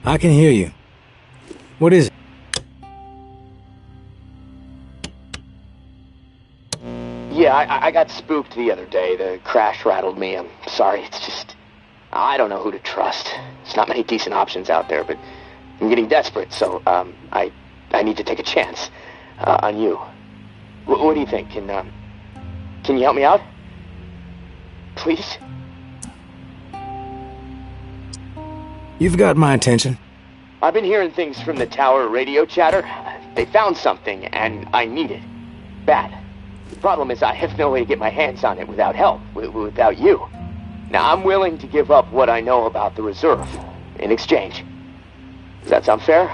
I can hear you. What is it? Yeah, I got spooked the other day. The crash rattled me. I'm sorry, it's just... I don't know who to trust. There's not many decent options out there, but I'm getting desperate, so, I need to take a chance, on you. What do you think? Can you help me out? Please? You've got my attention. I've been hearing things from the tower radio chatter. They found something, and I need it. Bad. The problem is I have no way to get my hands on it without help, without you. Now, I'm willing to give up what I know about the reserve in exchange. Does that sound fair?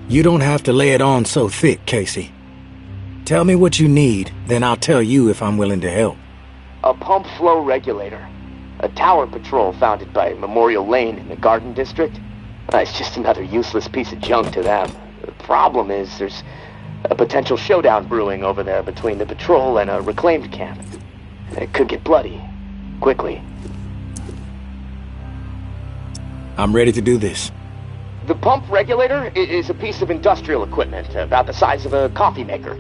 You don't have to lay it on so thick, Casey. Tell me what you need, then I'll tell you if I'm willing to help. A pump flow regulator. A tower patrol founded by Memorial Lane in the Garden District. It's just another useless piece of junk to them. The problem is there's a potential showdown brewing over there between the patrol and a reclaimed camp. It could get bloody. Quickly. I'm ready to do this. The pump regulator is a piece of industrial equipment about the size of a coffee maker.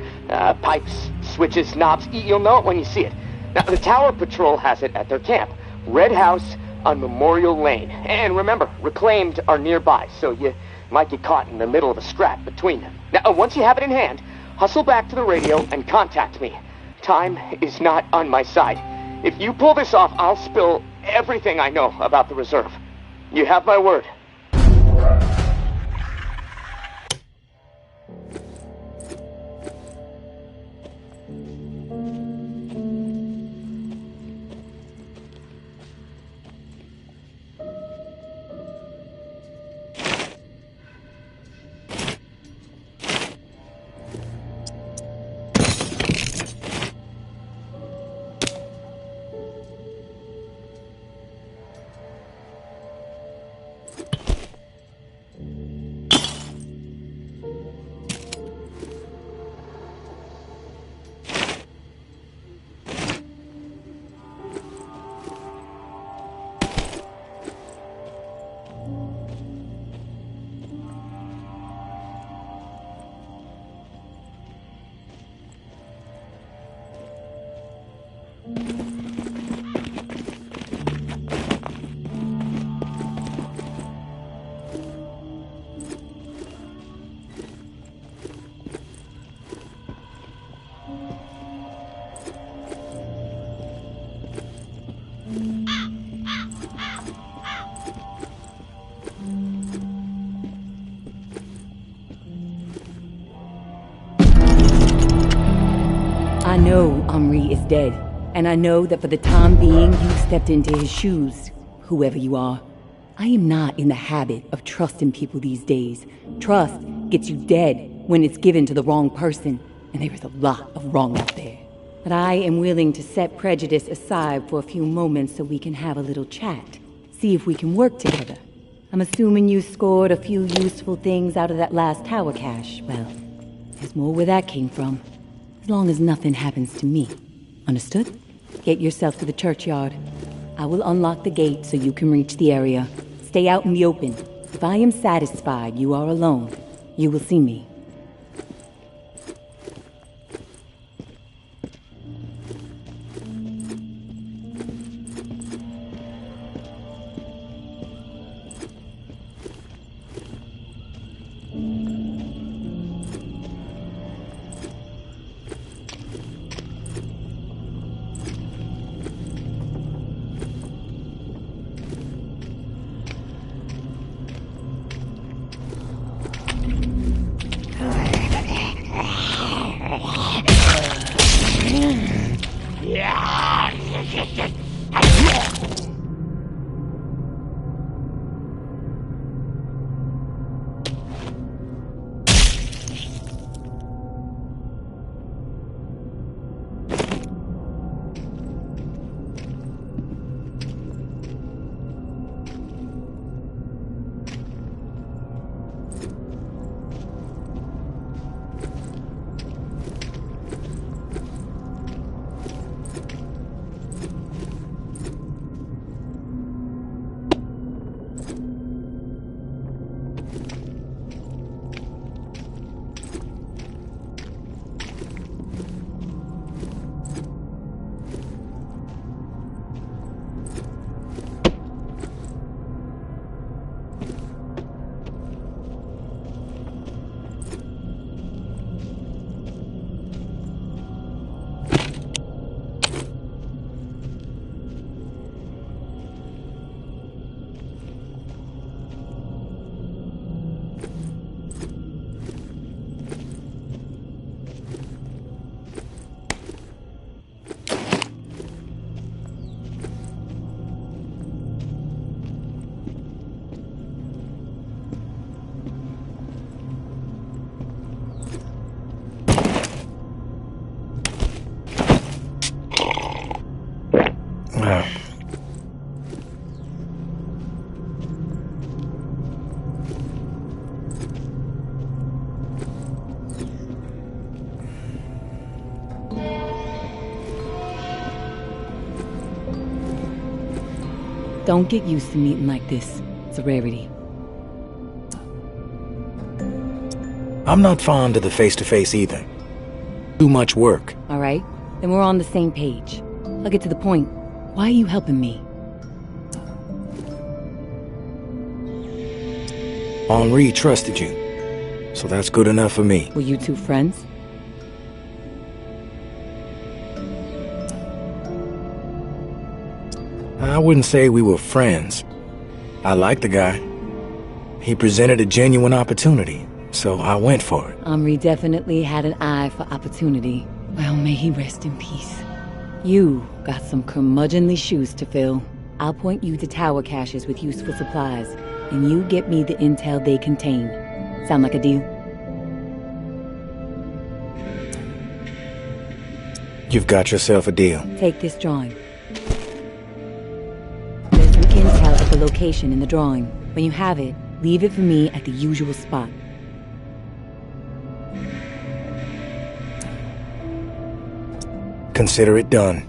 Pipes, switches, knobs. You'll know it when you see it. Now, the Tower Patrol has it at their camp. Red House on Memorial Lane. And remember, reclaimed are nearby, so you might get caught in the middle of a scrap between them. Now, once you have it in hand, hustle back to the radio and contact me. Time is not on my side. If you pull this off, I'll spill everything I know about the reserve. You have my word. I know Henri is dead, and I know that for the time being you've stepped into his shoes, whoever you are. I am not in the habit of trusting people these days. Trust gets you dead when it's given to the wrong person, and there is a lot of wrong out there. But I am willing to set prejudice aside for a few moments so we can have a little chat. See if we can work together. I'm assuming you scored a few useful things out of that last tower cache. Well, there's more where that came from. As long as nothing happens to me. Understood? Get yourself to the churchyard. I will unlock the gate so you can reach the area. Stay out in the open. If I am satisfied you are alone, you will see me. Don't get used to meeting like this. It's a rarity. I'm not fond of the face-to-face either. Too much work. All right, then we're on the same page. I'll get to the point. Why are you helping me? Henri trusted you, so that's good enough for me. Were you two friends? I wouldn't say we were friends. I liked the guy. He presented a genuine opportunity, so I went for it. Henri definitely had an eye for opportunity. Well, may he rest in peace. You got some curmudgeonly shoes to fill. I'll point you to tower caches with useful supplies, and you get me the intel they contain. Sound like a deal? You've got yourself a deal. Take this drawing. There's some intel at the location in the drawing. When you have it, leave it for me at the usual spot. Consider it done.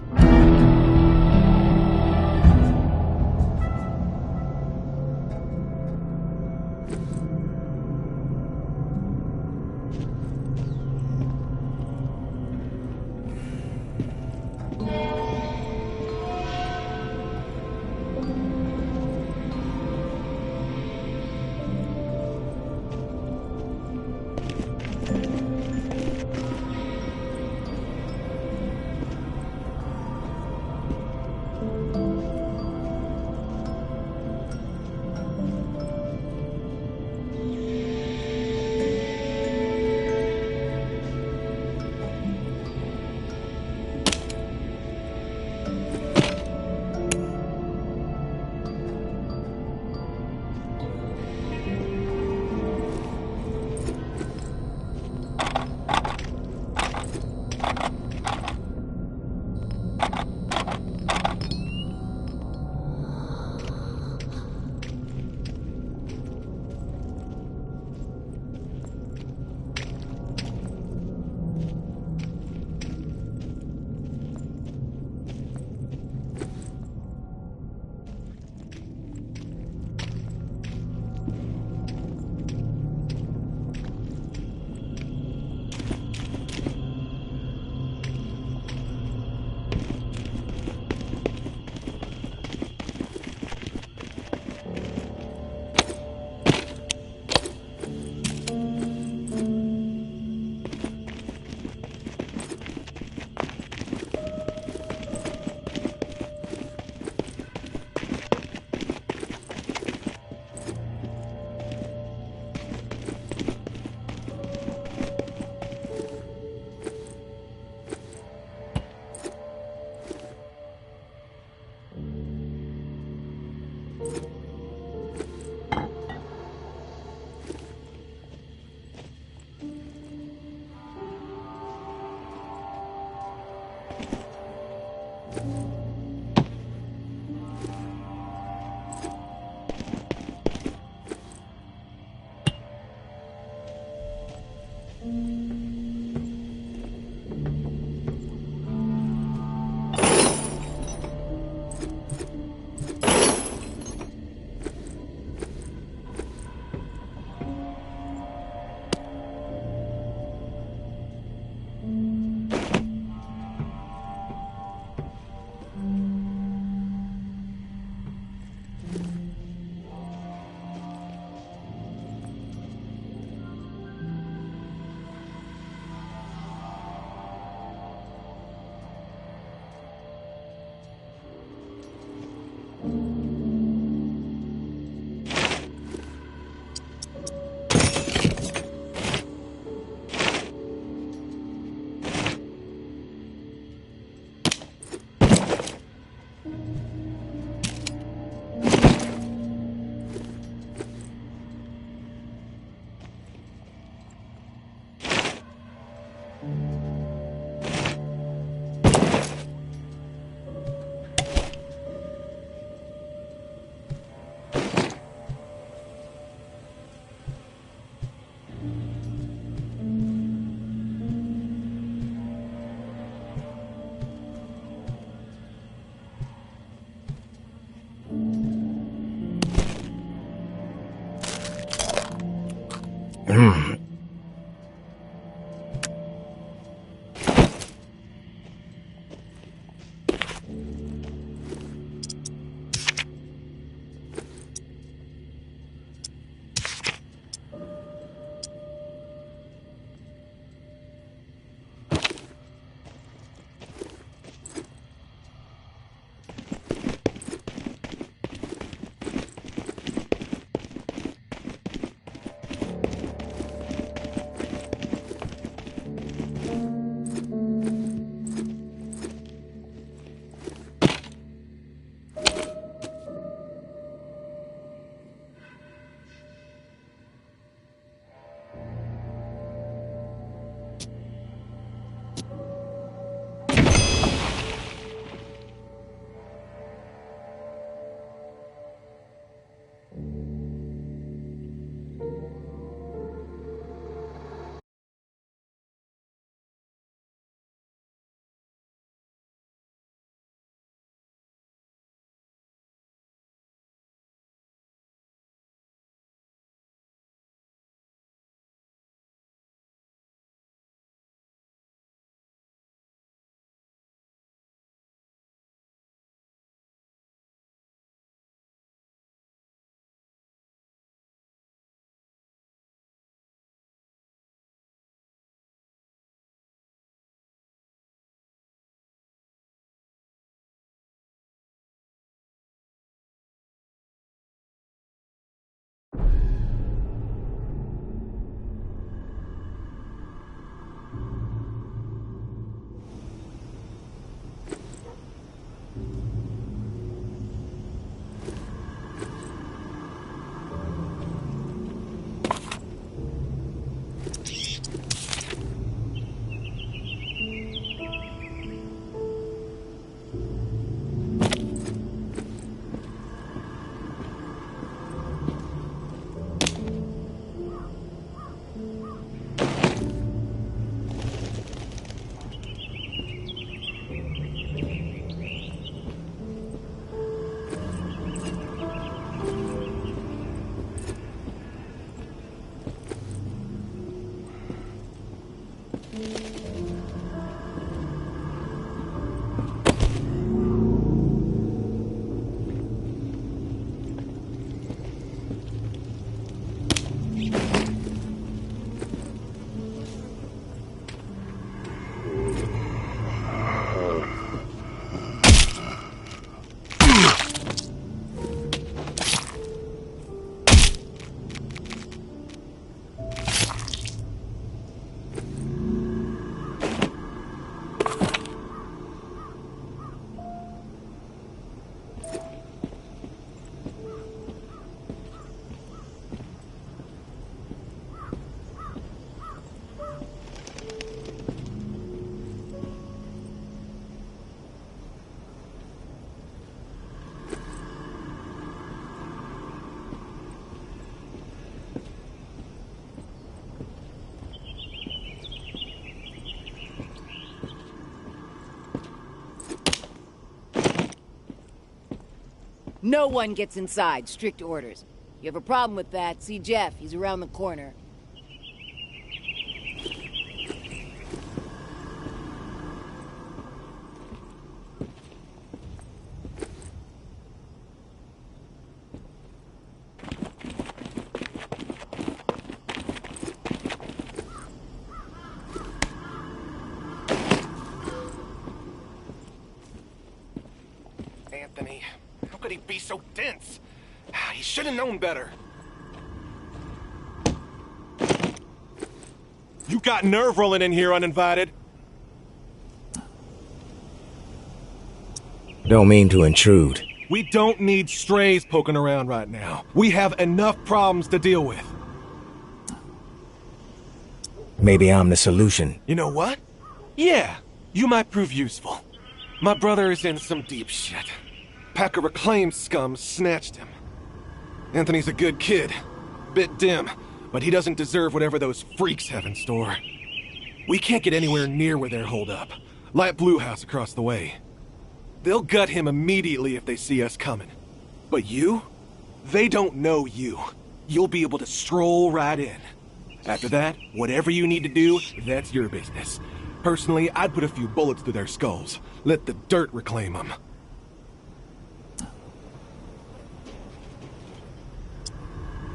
No one gets inside. Strict orders. You have a problem with that, see Jeff. He's around the corner. Anthony, how could he be so dense? He should have known better. You got nerve rolling in here uninvited. Don't mean to intrude. We don't need strays poking around right now. We have enough problems to deal with. Maybe I'm the solution. You know what? Yeah, you might prove useful. My brother is in some deep shit. Pack of reclaimed scum snatched him. Anthony's a good kid. Bit dim, but he doesn't deserve whatever those freaks have in store. We can't get anywhere near where they're holed up. Light Blue House across the way. They'll gut him immediately if they see us coming. But you? They don't know you. You'll be able to stroll right in. After that, whatever you need to do, that's your business. Personally, I'd put a few bullets through their skulls. Let the dirt reclaim them.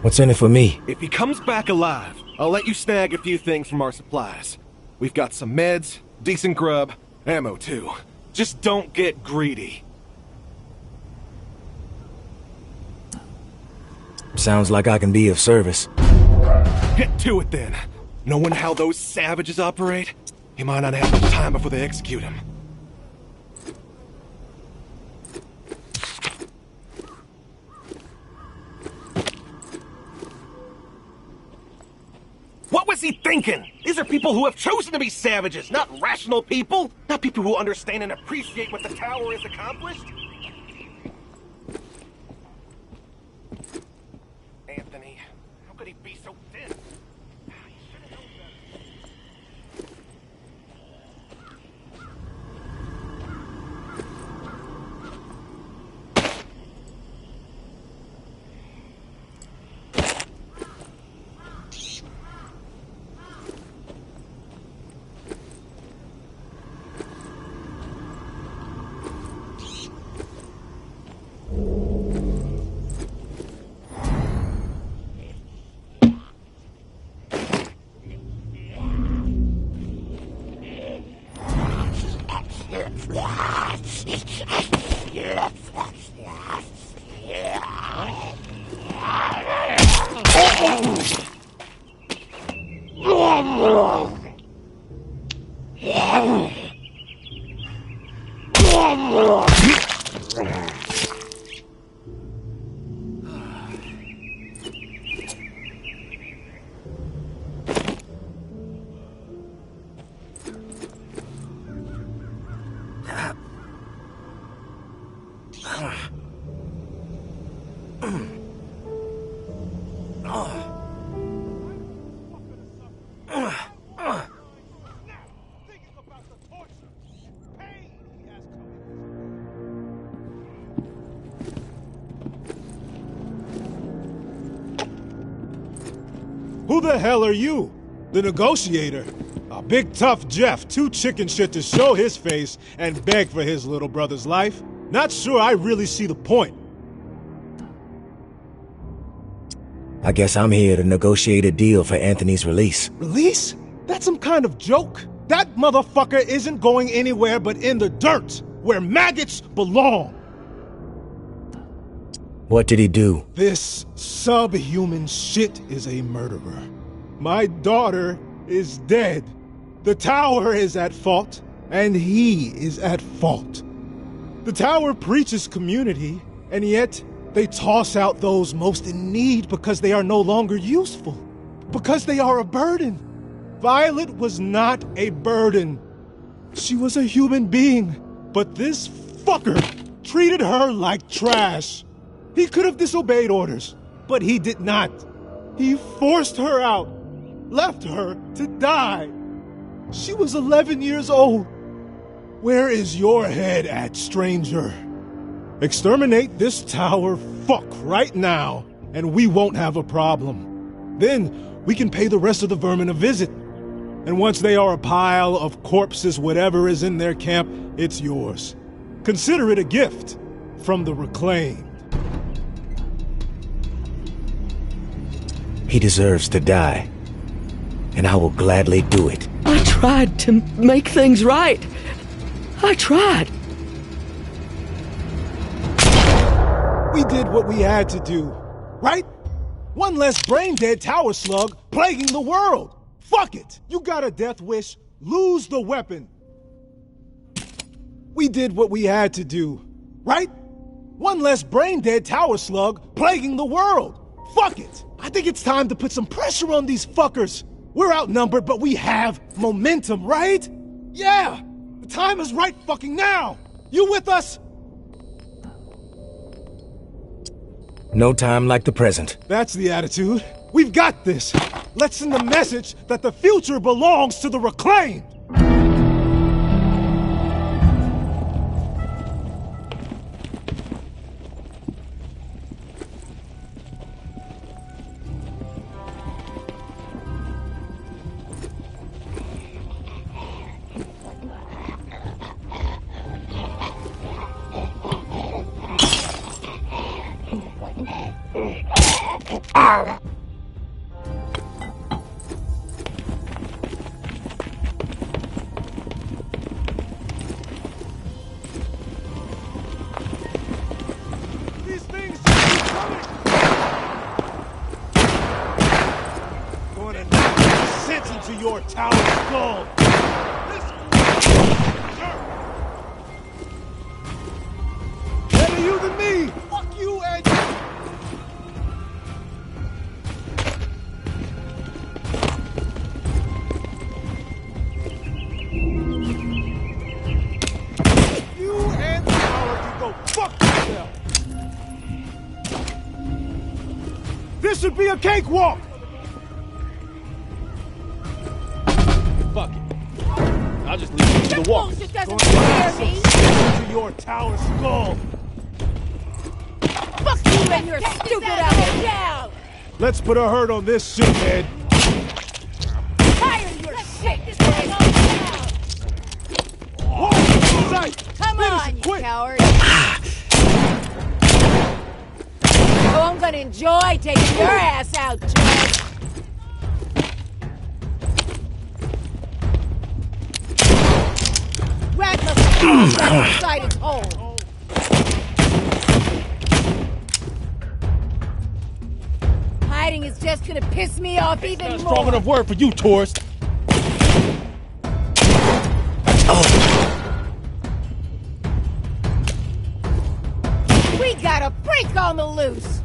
What's in it for me? If he comes back alive, I'll let you snag a few things from our supplies. We've got some meds, decent grub, ammo too. Just don't get greedy. Sounds like I can be of service. Get to it then. Knowing how those savages operate, he might not have much time before they execute him. What was he thinking? These are people who have chosen to be savages, not rational people. Not people who understand and appreciate what the tower has accomplished. Anthony, how could he be so thin? He should have known better. Who the hell are you? The negotiator? A big tough Jeff, too chicken shit to show his face and beg for his little brother's life? Not sure I really see the point. I guess I'm here to negotiate a deal for Anthony's release. Release? That's some kind of joke. That motherfucker isn't going anywhere but in the dirt, where maggots belong. What did he do? This subhuman shit is a murderer. My daughter is dead. The tower is at fault, and he is at fault. The tower preaches community, and yet they toss out those most in need because they are no longer useful, because they are a burden. Violet was not a burden. She was a human being, but this fucker treated her like trash. He could have disobeyed orders, but he did not. He forced her out, left her to die. She was 11 years old. Where is your head at, stranger? Exterminate this tower fuck right now, and we won't have a problem. Then we can pay the rest of the vermin a visit. And once they are a pile of corpses, whatever is in their camp, it's yours. Consider it a gift from the reclaimed. He deserves to die, and I will gladly do it. I tried to make things right. I tried. We did what we had to do, right? One less brain-dead tower slug plaguing the world. Fuck it! You got a death wish, lose the weapon. We did what we had to do, right? One less brain-dead tower slug plaguing the world. Fuck it! I think it's time to put some pressure on these fuckers. We're outnumbered, but we have momentum, right? Yeah! The time is right fucking now! You with us? No time like the present. That's the attitude. We've got this. Let's send the message that the future belongs to the reclaimed. These things just keep coming! Gonna knock sense into your tower skull! Better you than me! Fuck you and you and the tower can go fuck yourself! This should be a cakewalk! Fuck it. I'll just leave you to the walk. Bullshit doesn't scare me! To your tower skull! Fuck you and your stupid ass down! Let's put a hurt on this shithead. Tired of your shit! This thing all down! Whoa! Sight! Come Finish on, it, you quick! coward! Oh, I'm gonna enjoy taking your ass out, George! Rat must have inside its hole! Hiding is just gonna piss me off even more! Strong enough word for you, tourist. We got a freak on the loose!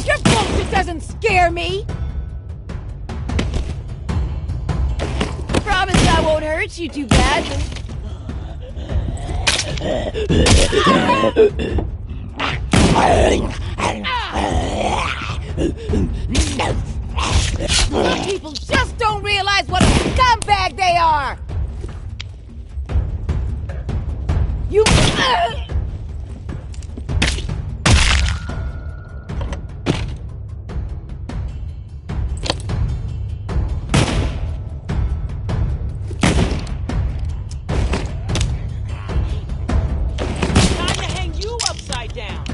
Your bullshit doesn't scare me! Promise I won't hurt you too badly. People just don't realize what a scumbag they are! You... Time to hang you upside down.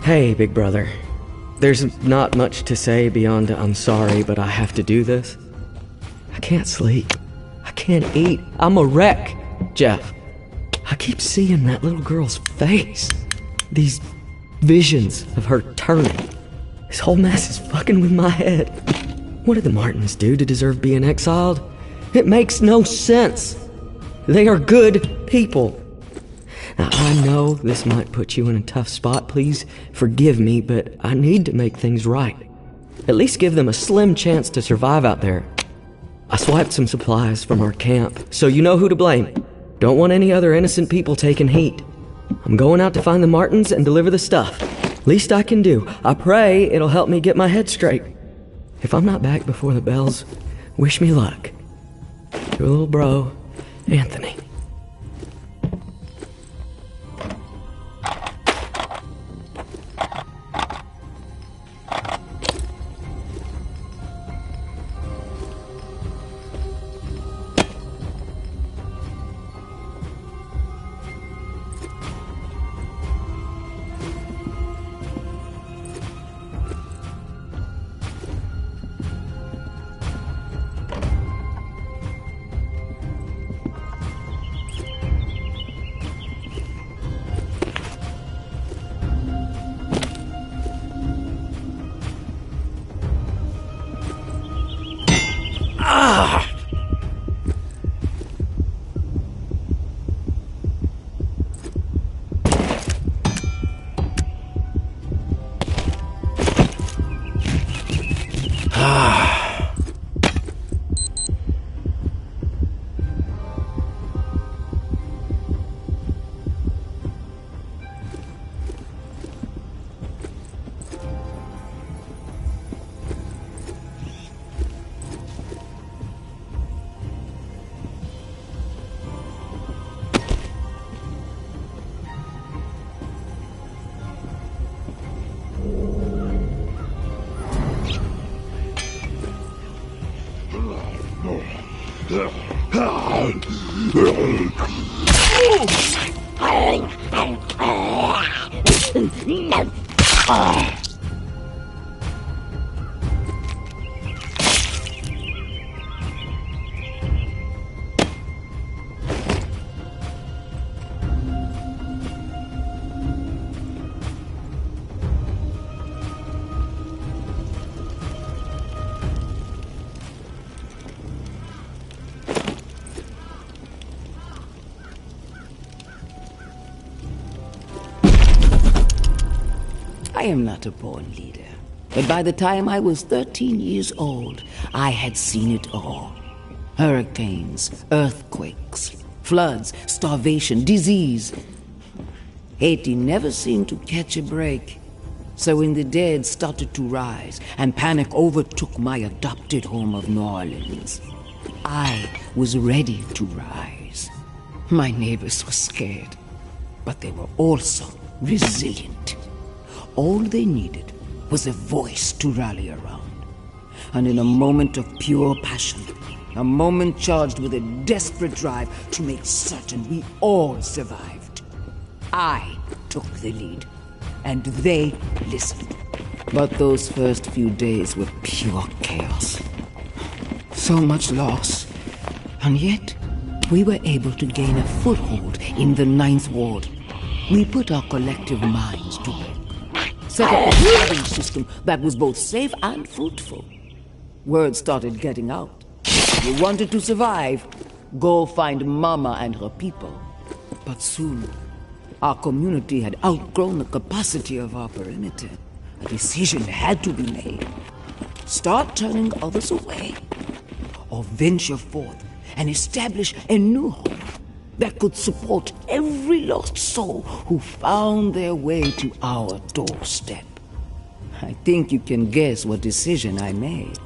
Hey, big brother. There's not much to say beyond I'm sorry, but I have to do this. I can't sleep. I can't eat. I'm a wreck, Jeff. I keep seeing that little girl's face. These visions of her turning. This whole mess is fucking with my head. What did the Martins do to deserve being exiled? It makes no sense. They are good people. Now, I know this might put you in a tough spot. Please forgive me, but I need to make things right. At least give them a slim chance to survive out there. I swiped some supplies from our camp, so you know who to blame. Don't want any other innocent people taking heat. I'm going out to find the Martins and deliver the stuff. Least I can do. I pray it'll help me get my head straight. If I'm not back before the bells, wish me luck. Your little bro, Anthony. I am not a born leader, but by the time I was 13 years old, I had seen it all. Hurricanes, earthquakes, floods, starvation, disease. Haiti never seemed to catch a break. So when the dead started to rise and panic overtook my adopted home of New Orleans, I was ready to rise. My neighbors were scared, but they were also resilient. All they needed was a voice to rally around. And in a moment of pure passion, a moment charged with a desperate drive to make certain we all survived, I took the lead, and they listened. But those first few days were pure chaos. So much loss, and yet we were able to gain a foothold in the 9th Ward. We put our collective minds to work. Set up a farming system that was both safe and fruitful. Word started getting out. You wanted to survive, go find Mama and her people. But soon, our community had outgrown the capacity of our perimeter. A decision had to be made. Start turning others away, or venture forth and establish a new home that could support every lost soul who found their way to our doorstep. I think you can guess what decision I made.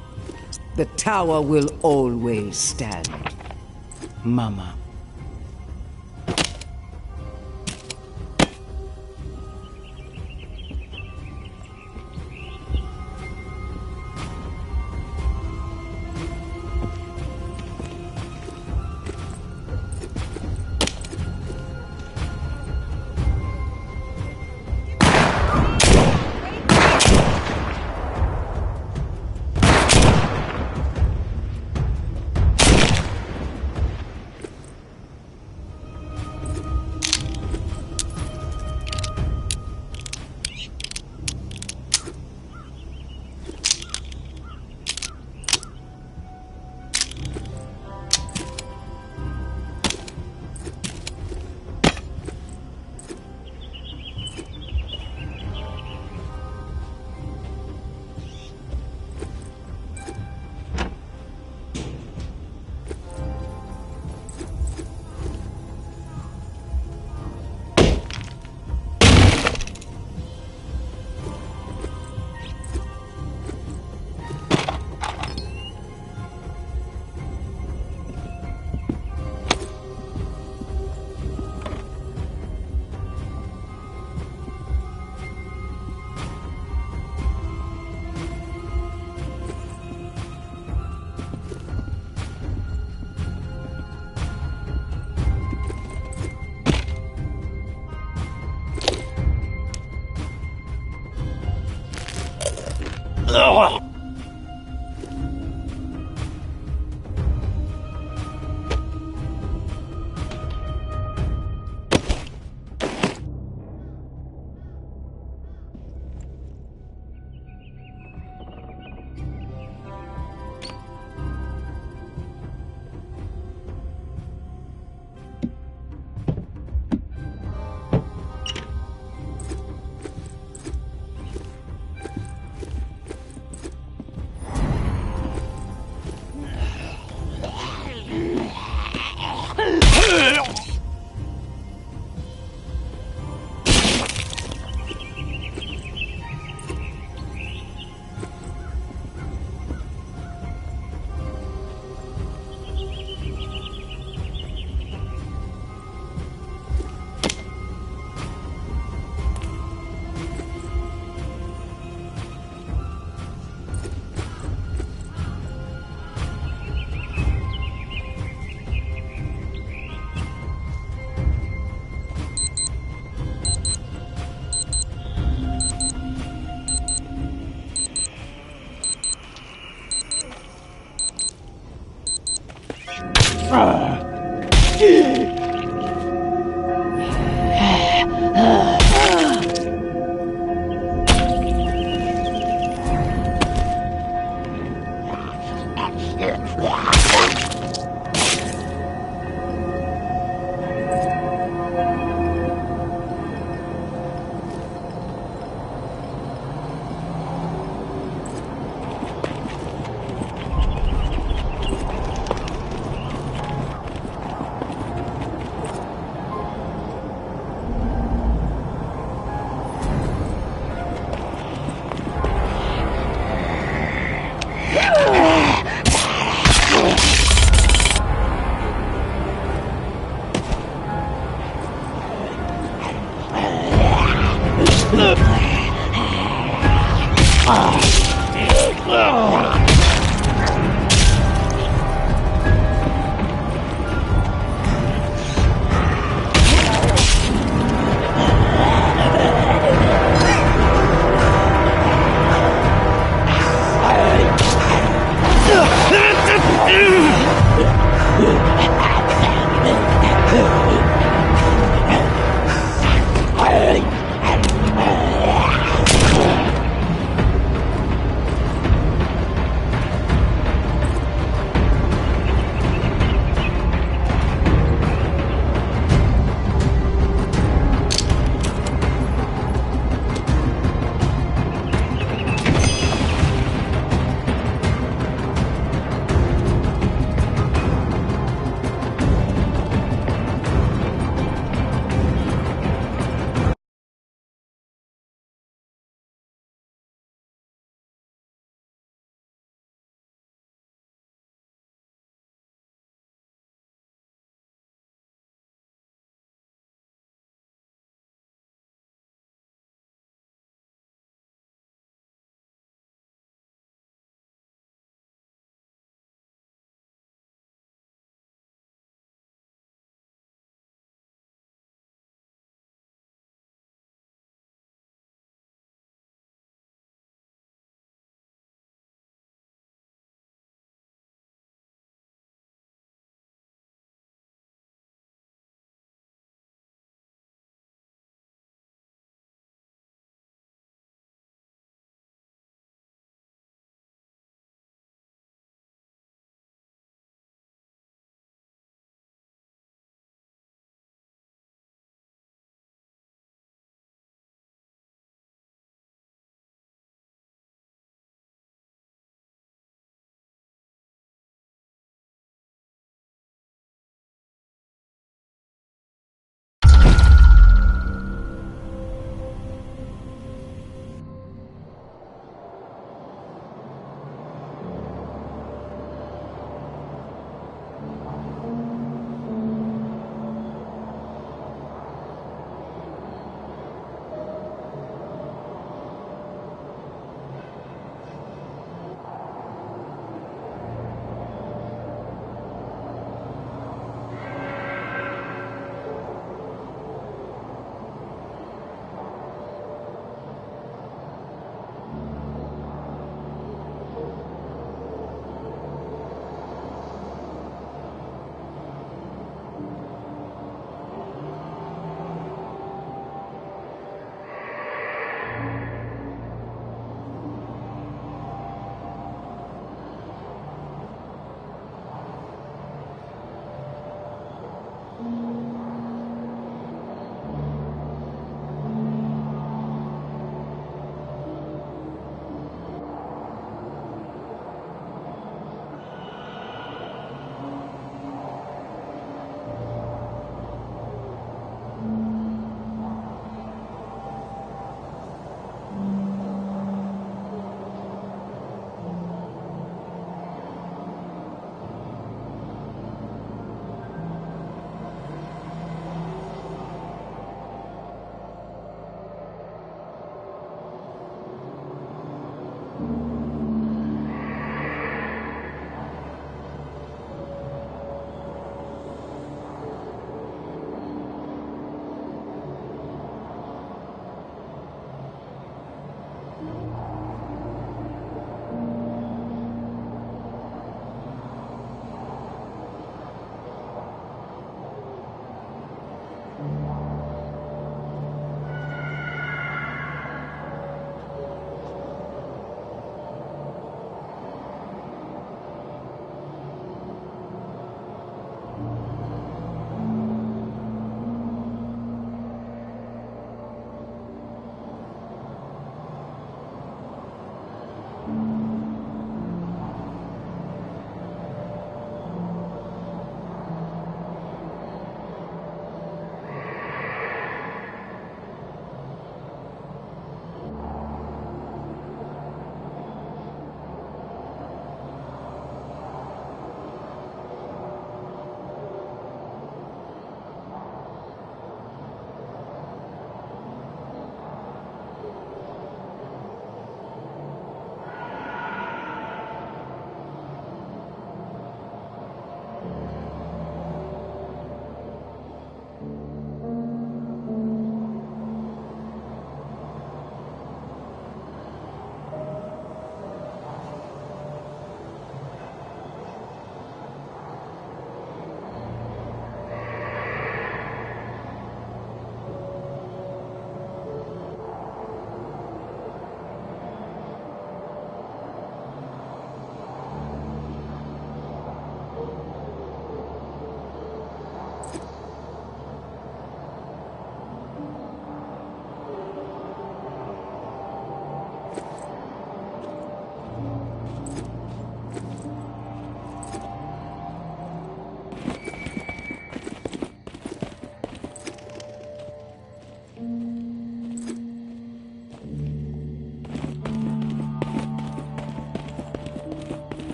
The tower will always stand. Mama.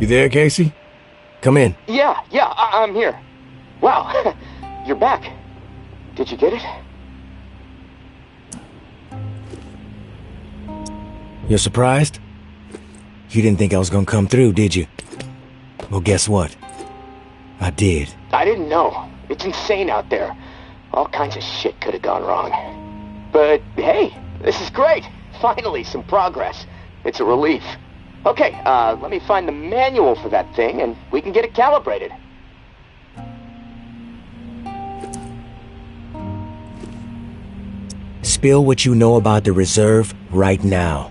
You there, Casey? Come in. Yeah, I'm here. Wow, you're back. Did you get it? You're surprised? You didn't think I was gonna come through, did you? Well, guess what? I did. I didn't know. It's insane out there. All kinds of shit could have gone wrong. But hey, this is great. Finally, some progress. It's a relief. Okay, let me find the manual for that thing and we can get it calibrated. Spill what you know about the reserve right now,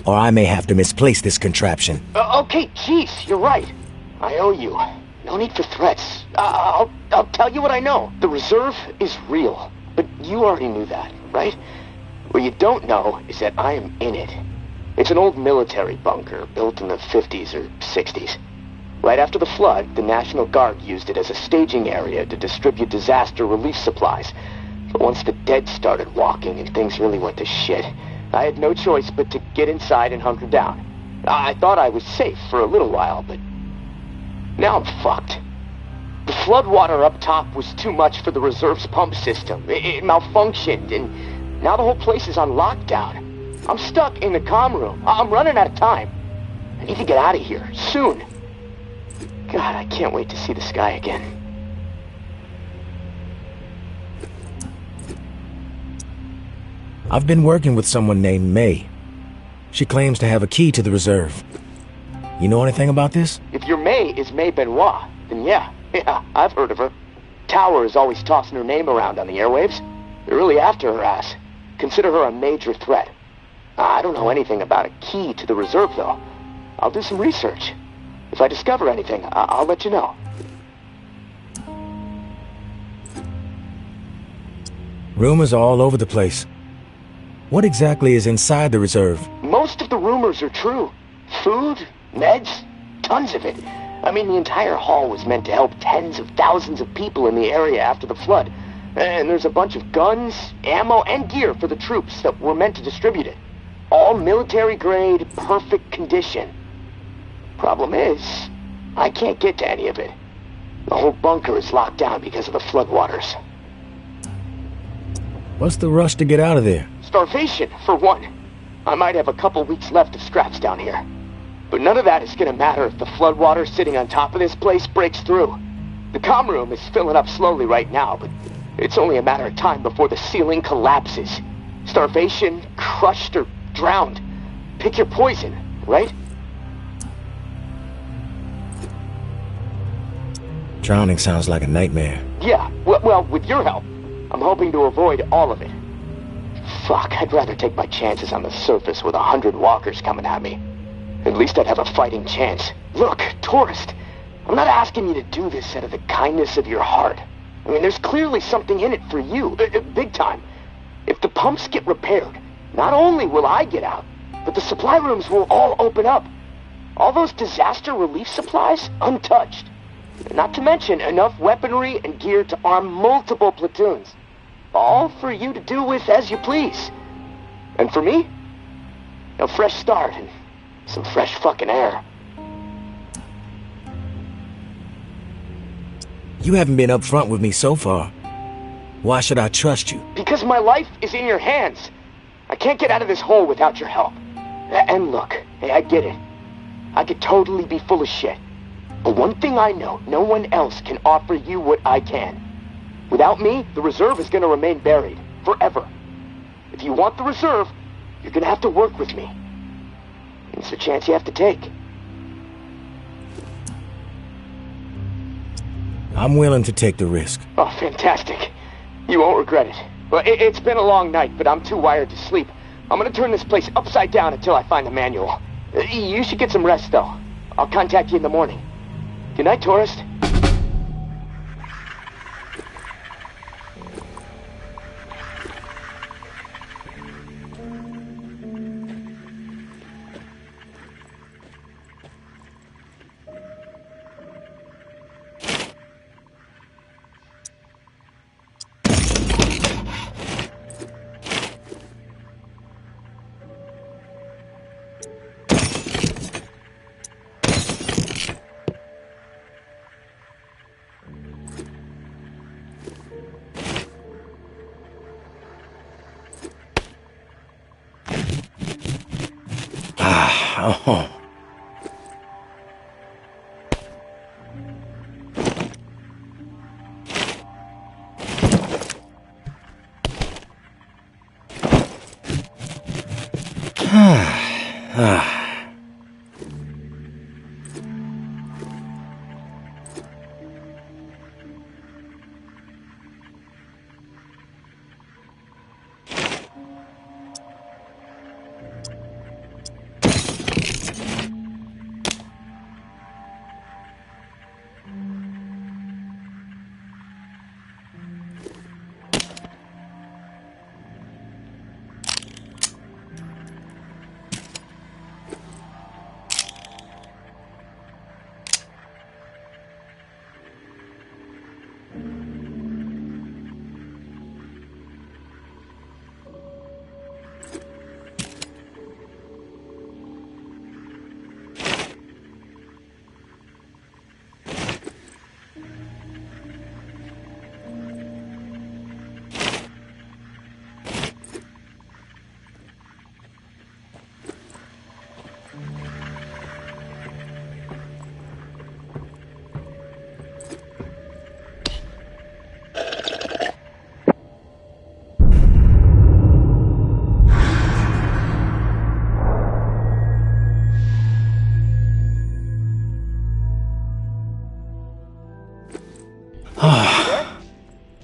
or I may have to misplace this contraption. Okay, jeez, you're right. I owe you. No need for threats. I'll tell you what I know. The reserve is real, but you already knew that, right? What you don't know is that I am in it. It's an old military bunker built in the 50s or 60s. Right after the flood, the National Guard used it as a staging area to distribute disaster relief supplies. But once the dead started walking and things really went to shit, I had no choice but to get inside and hunker down. I thought I was safe for a little while, but now I'm fucked. The floodwater up top was too much for the reserve's pump system. It malfunctioned, and now the whole place is on lockdown. I'm stuck in the comm room. I'm running out of time. I need to get out of here, soon. God, I can't wait to see the sky again. I've been working with someone named May. She claims to have a key to the reserve. You know anything about this? If your May is May Benoit, then yeah, I've heard of her. Tower is always tossing her name around on the airwaves. They're really after her ass. Consider her a major threat. I don't know anything about a key to the reserve, though. I'll do some research. If I discover anything, I'll let you know. Rumors are all over the place. What exactly is inside the reserve? Most of the rumors are true. Food, meds, tons of it. I mean, the entire hall was meant to help tens of thousands of people in the area after the flood. And there's a bunch of guns, ammo, and gear for the troops that were meant to distribute it. All military-grade, perfect condition. Problem is, I can't get to any of it. The whole bunker is locked down because of the floodwaters. What's the rush to get out of there? Starvation, for one. I might have a couple weeks left of scraps down here. But none of that is gonna matter if the floodwater sitting on top of this place breaks through. The comm room is filling up slowly right now, but it's only a matter of time before the ceiling collapses. Starvation, crushed, or drowned. Pick your poison, right? Drowning sounds like a nightmare. Yeah, well, with your help, I'm hoping to avoid all of it. Fuck, I'd rather take my chances on the surface with 100 walkers coming at me. At least I'd have a fighting chance. Look, tourist, I'm not asking you to do this out of the kindness of your heart. I mean, there's clearly something in it for you, big time. If the pumps get repaired, not only will I get out, but the supply rooms will all open up. All those disaster relief supplies, untouched. Not to mention enough weaponry and gear to arm multiple platoons. All for you to do with as you please. And for me, a fresh start and some fresh fucking air. You haven't been upfront with me so far. Why should I trust you? Because my life is in your hands. I can't get out of this hole without your help. And look, hey, I get it. I could totally be full of shit. But one thing I know, no one else can offer you what I can. Without me, the reserve is going to remain buried. Forever. If you want the reserve, you're going to have to work with me. It's a chance you have to take. I'm willing to take the risk. Oh, fantastic. You won't regret it. Well, it's been a long night, but I'm too wired to sleep. I'm going to turn this place upside down until I find the manual. You should get some rest, though. I'll contact you in the morning. Good night, tourist. Oh.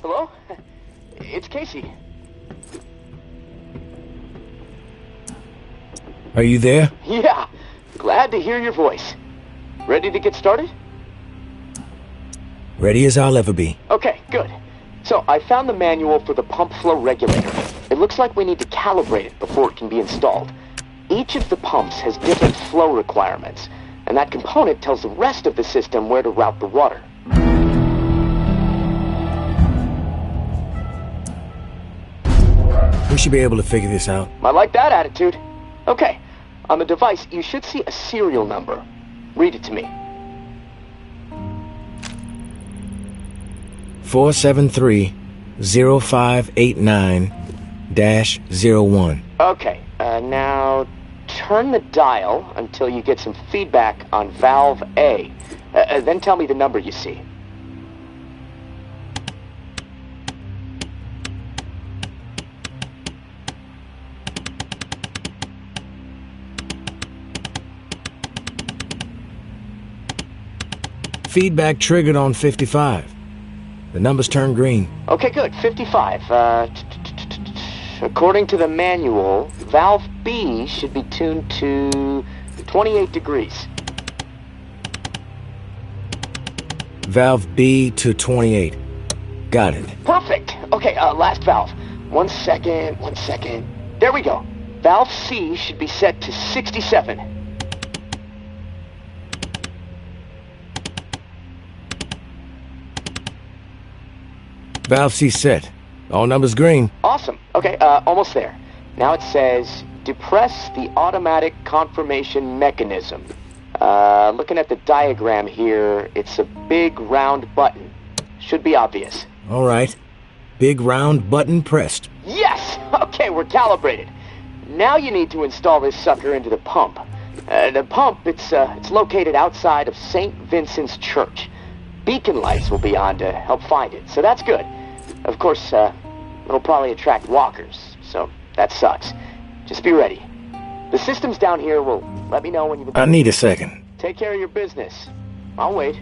Hello? It's Casey. Are you there? Yeah, glad to hear your voice. Ready to get started? Ready as I'll ever be. Okay, good. So, I found the manual for the pump flow regulator. It looks like we need to calibrate it before it can be installed. Each of the pumps has different flow requirements, and that component tells the rest of the system where to route the water. We should be able to figure this out. I like that attitude. Okay, on the device, you should see a serial number. Read it to me. 473-0589-01. Okay, now turn the dial until you get some feedback on valve A. Then tell me the number you see. Feedback triggered on 55. The numbers turned green. Okay, good. 55. According to the manual, valve B should be tuned to 28 degrees. Valve B to 28. Got it. Perfect. Okay, last valve. One second. There we go. Valve C should be set to 67. Valve C set. All numbers green. Awesome. Okay, almost there. Now it says, depress the automatic confirmation mechanism. Looking at the diagram here, it's a big round button. Should be obvious. All right. Big round button pressed. Yes! Okay, we're calibrated. Now you need to install this sucker into the pump. The pump, it's located outside of St. Vincent's Church. Beacon lights will be on to help find it, so that's good. Of course, it'll probably attract walkers, so that sucks. Just be ready. The systems down here will let me know when you've... I need a second. Take care of your business. I'll wait.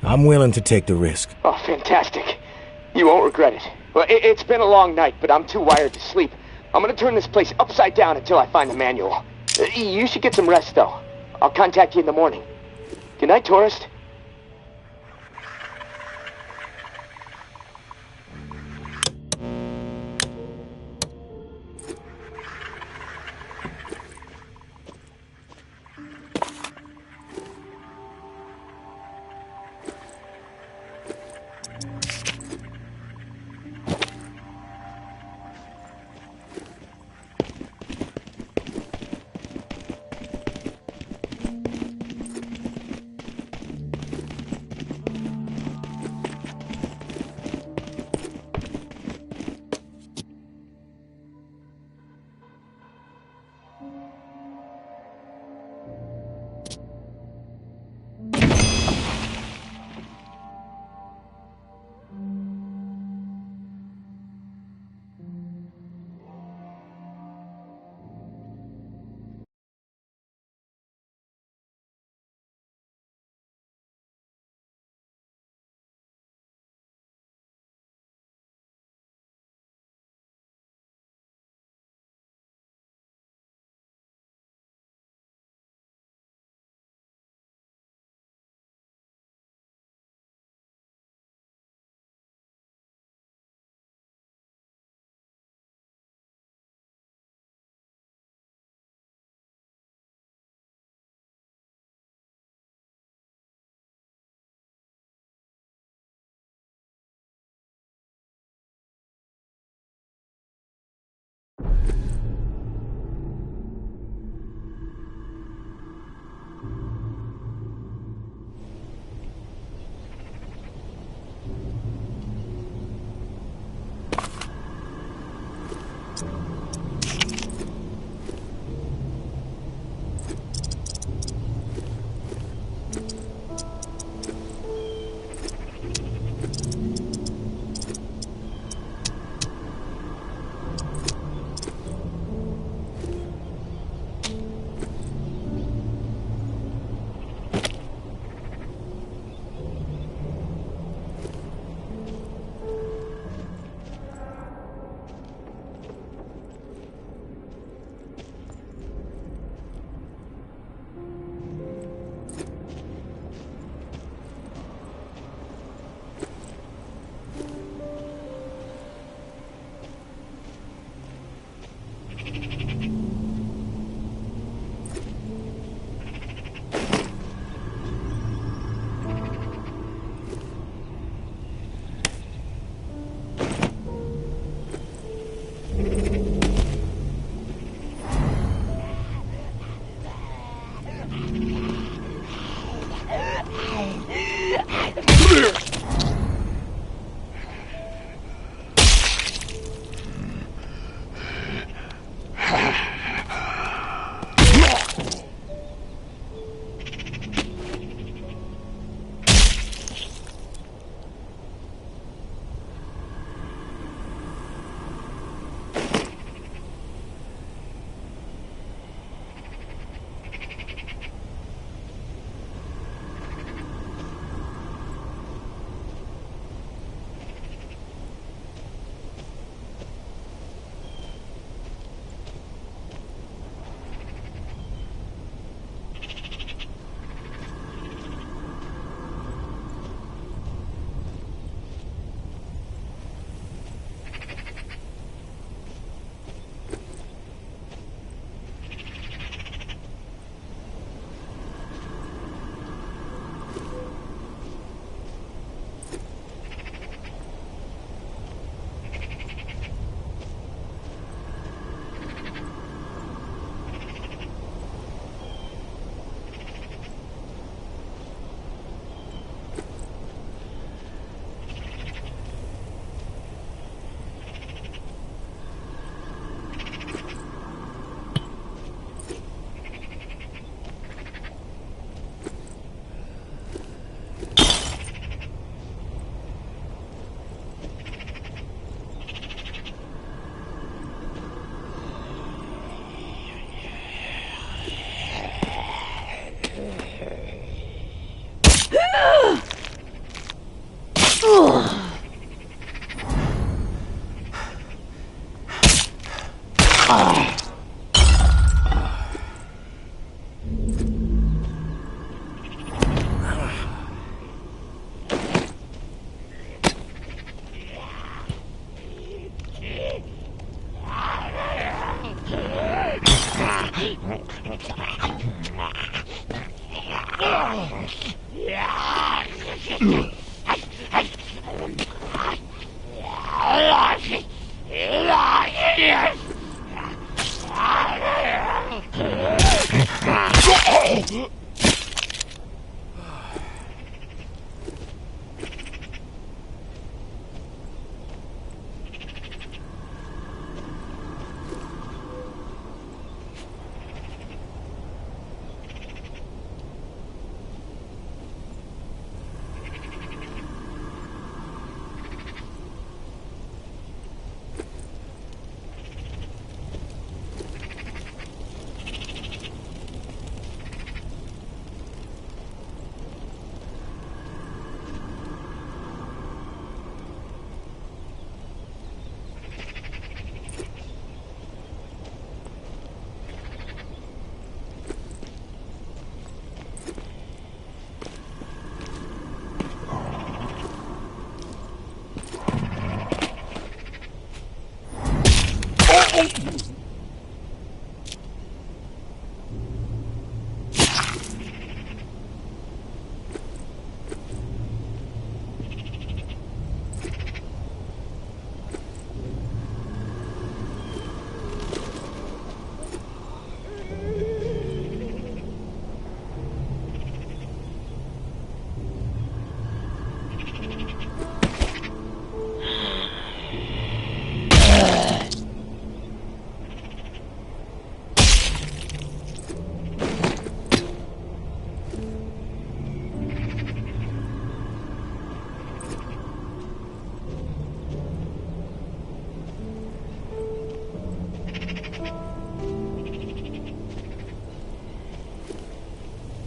I'm willing to take the risk. Oh, fantastic. You won't regret it. Well, it's been a long night, but I'm too wired to sleep. I'm gonna turn this place upside down until I find the manual. You should get some rest, though. I'll contact you in the morning. Good night, tourist.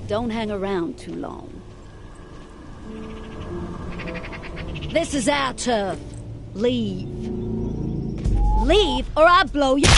Don't hang around too long. This is our turf. Leave. Leave, or I blow you.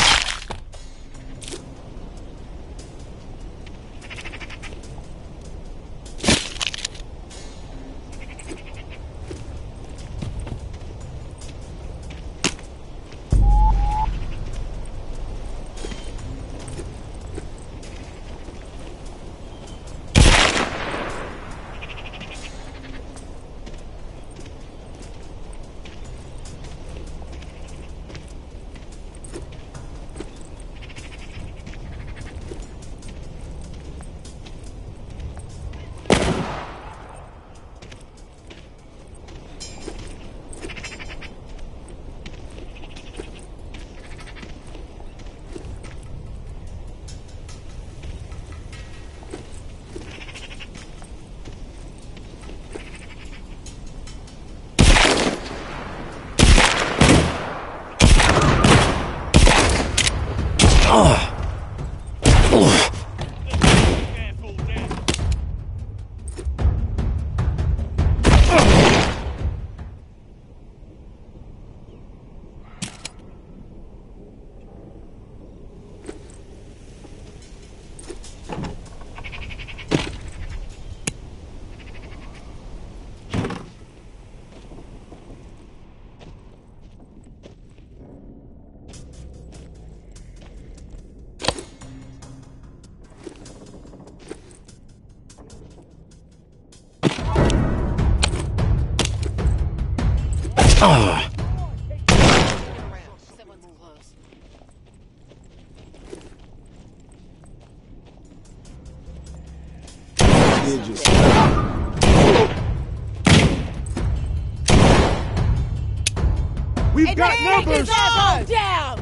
We've got numbers! Down!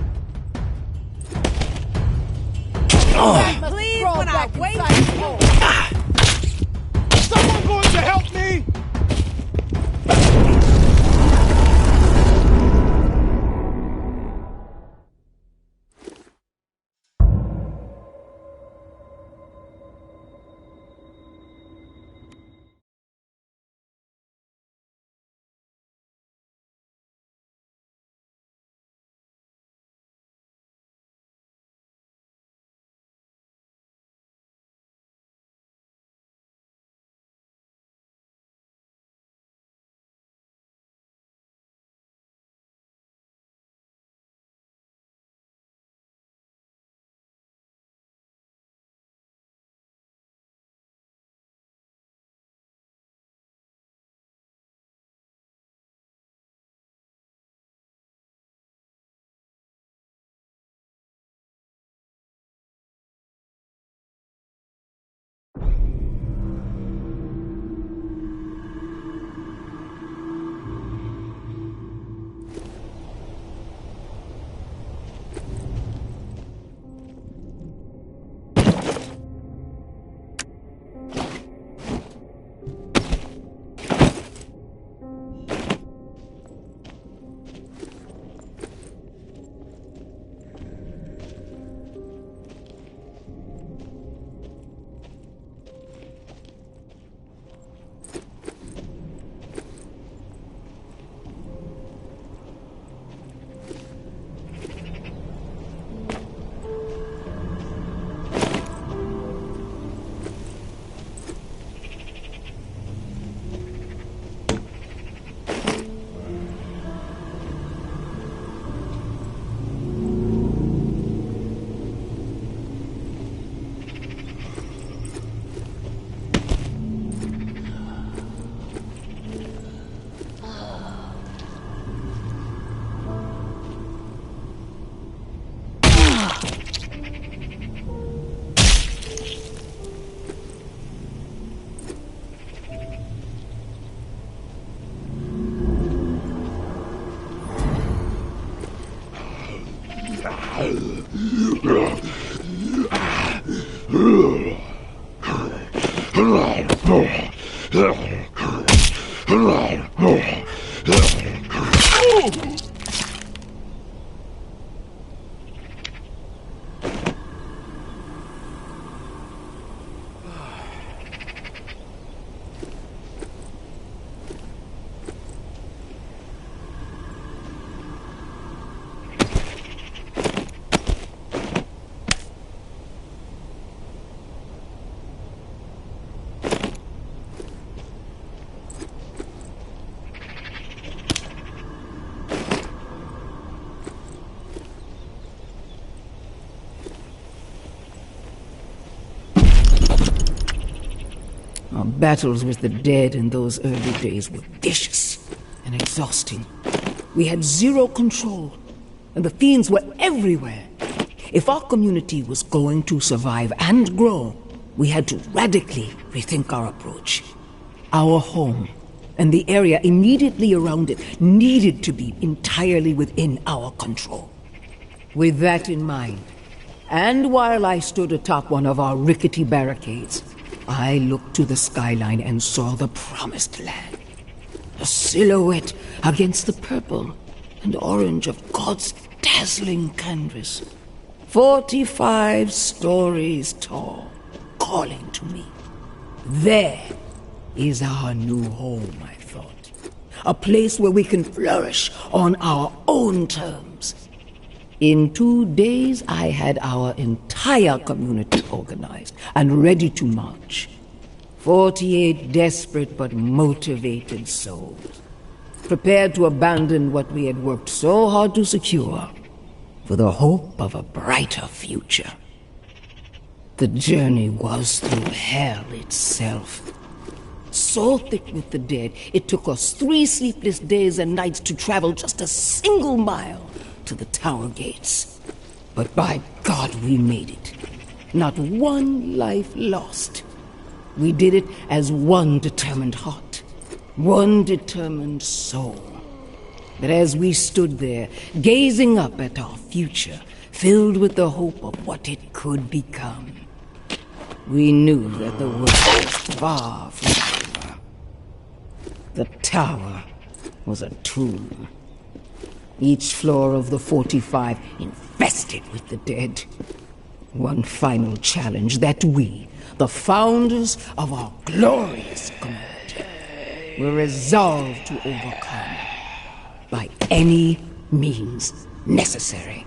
Please, when I wait. Someone going to help me? Our battles with the dead in those early days were vicious and exhausting. We had zero control, and the fiends were everywhere. If our community was going to survive and grow, we had to radically rethink our approach. Our home and the area immediately around it needed to be entirely within our control. With that in mind, and while I stood atop one of our rickety barricades, I looked to the skyline and saw the promised land. A silhouette against the purple and orange of God's dazzling canvas. 45 stories tall, calling to me. There is our new home, I thought. A place where we can flourish on our own terms. In 2 days, I had our entire community organized and ready to march. 48 desperate but motivated souls, prepared to abandon what we had worked so hard to secure for the hope of a brighter future. The journey was through hell itself. So thick with the dead, it took us 3 sleepless days and nights to travel just a single mile to the tower gates. But by God, we made it. Not one life lost. We did it as one determined heart, one determined soul. But as we stood there, gazing up at our future, filled with the hope of what it could become, we knew that the world was far from over. The tower was a tomb. Each floor of the 45 infested with the dead. One final challenge that we, the founders of our glorious community, were resolved to overcome by any means necessary.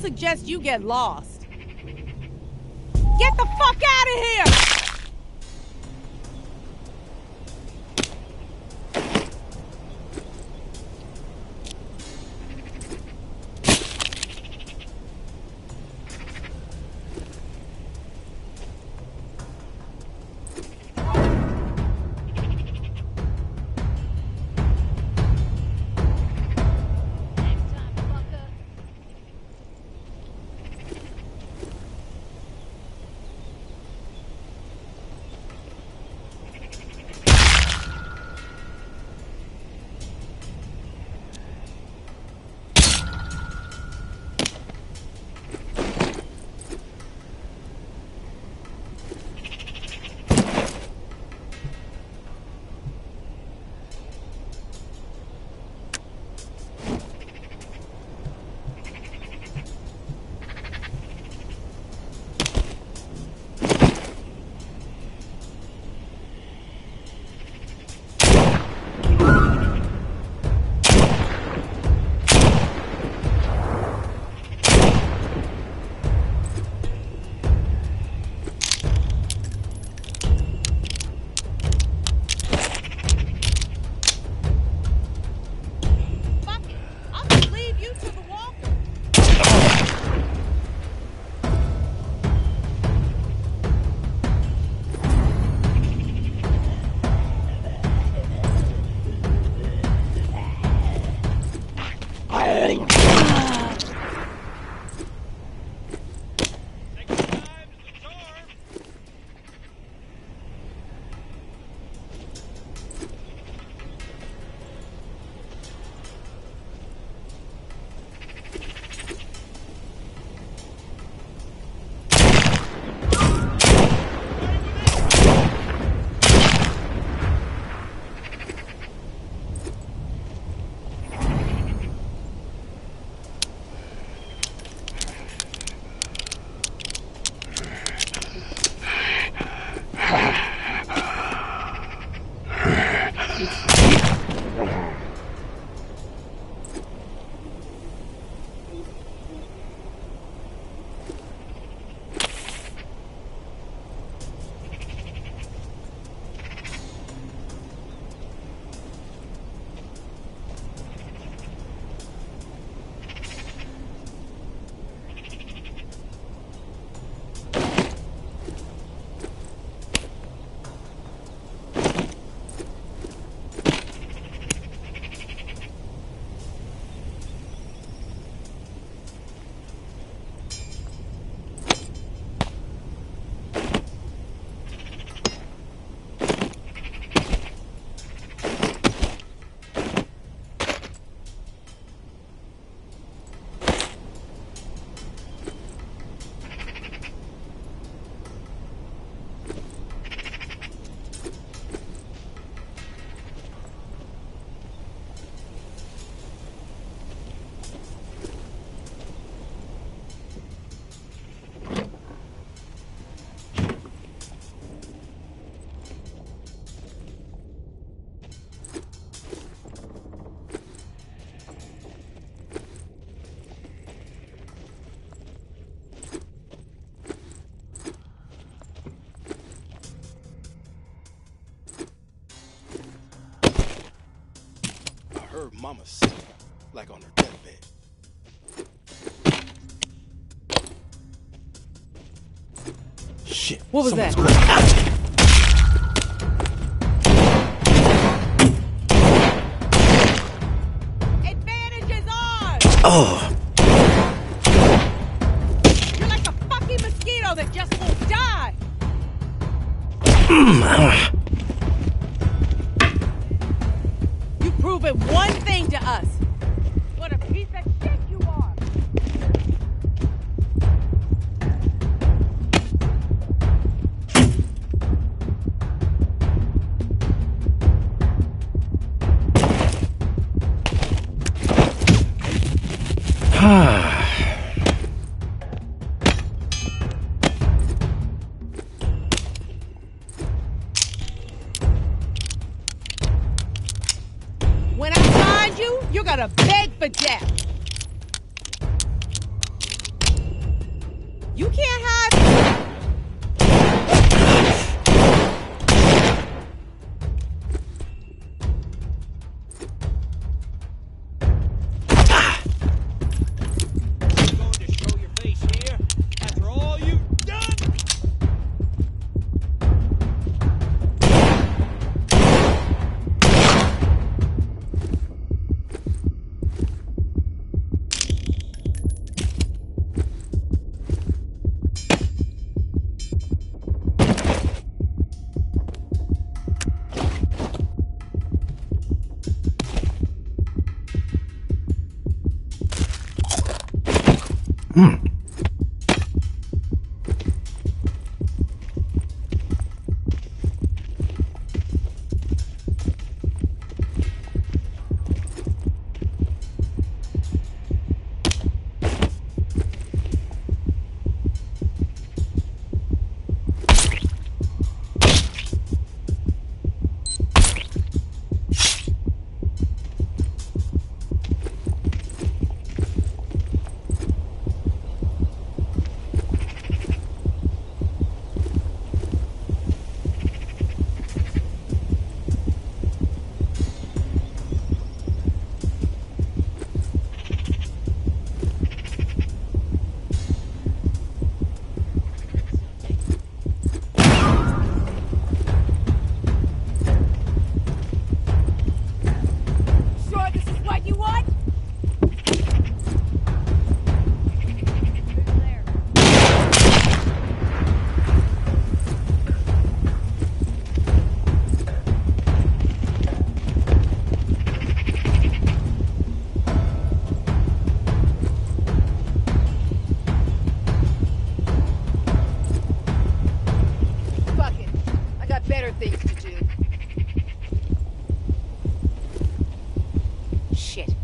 Suggest you get lost. Get the fuck out of here! Mama sick, like on her deathbed. Shit. What was that? Advantage is ours! Oh! You're like a fucking mosquito that just won't die! You've proven one thing to us. What a piece of shit you are! When I find you, you're gonna beg for death. You can't hide. Going to show your face here after all you've done? Sure this is what you want? Fuck it. I got better things to do. Shit.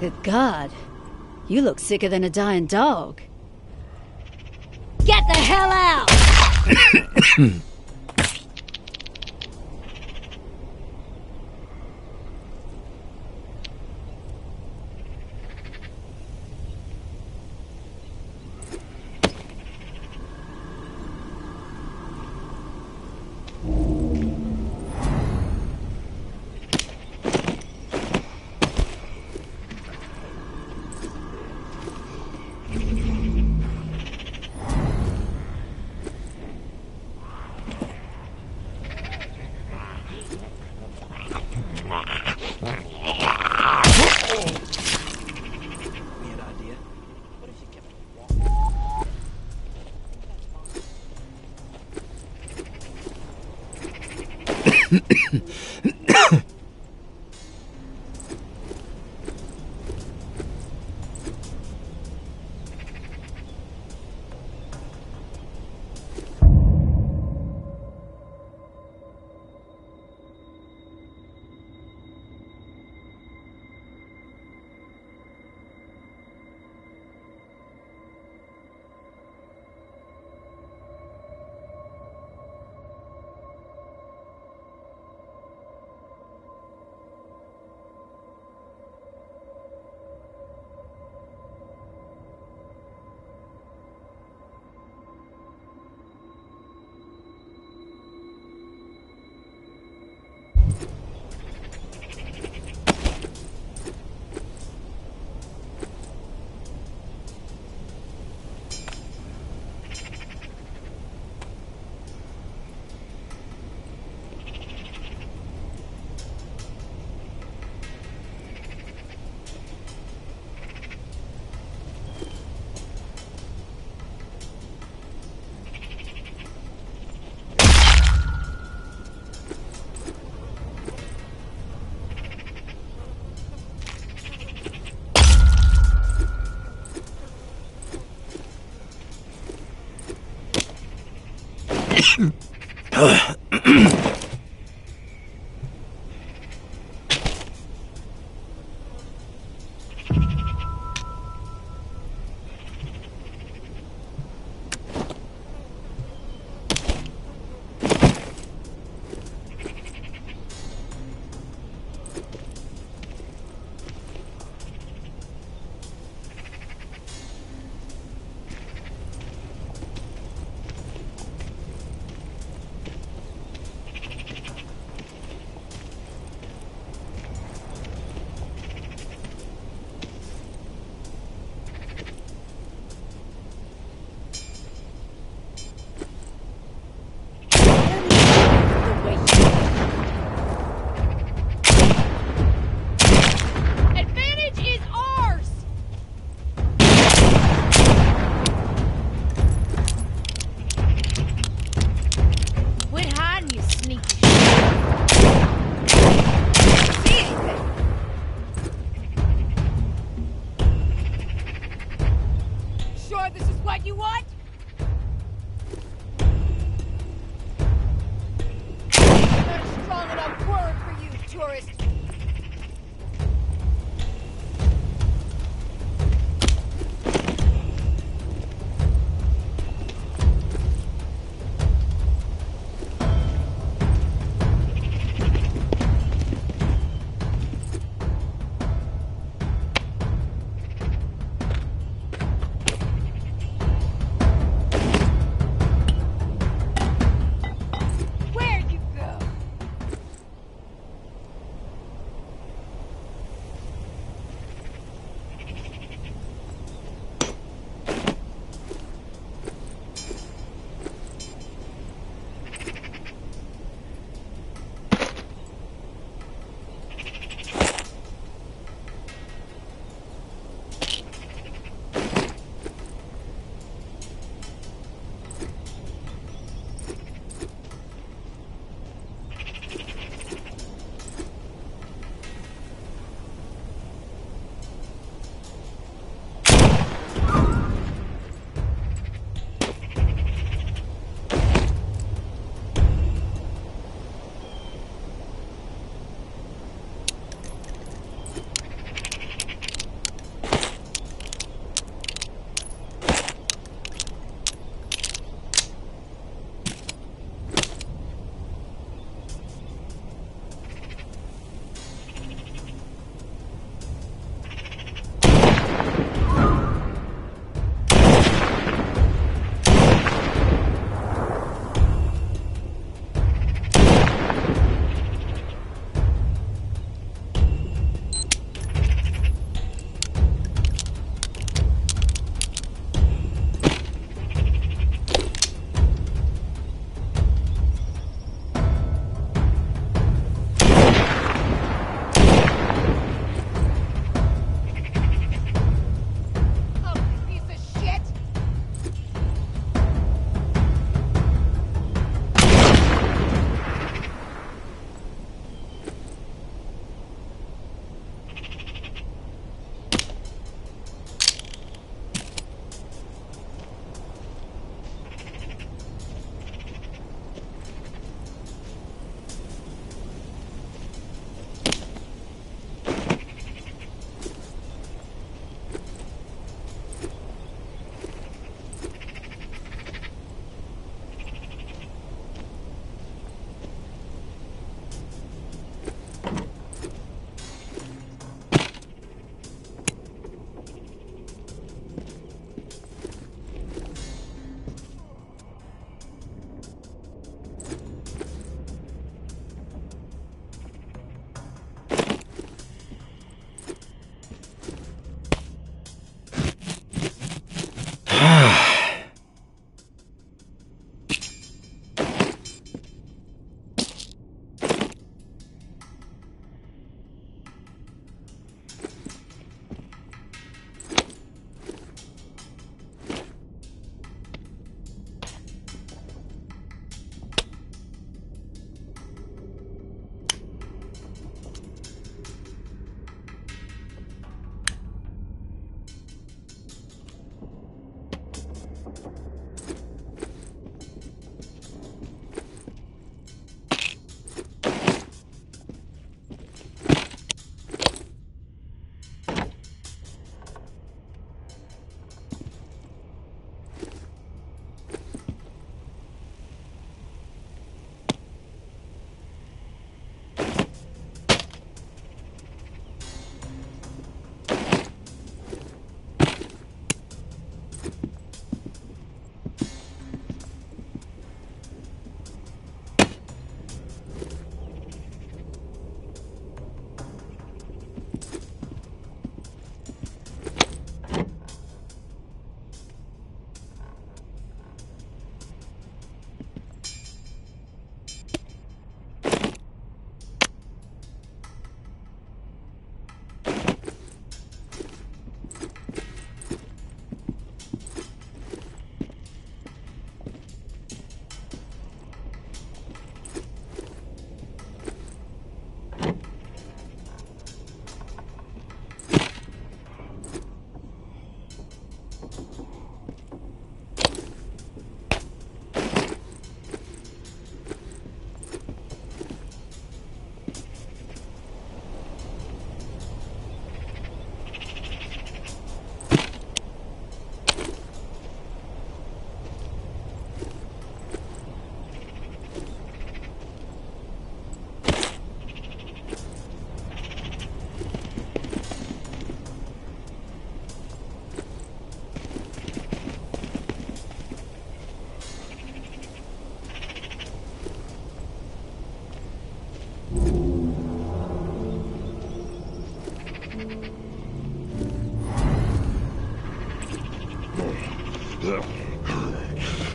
Good God. You look sicker than a dying dog. Get the hell out!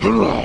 Oh,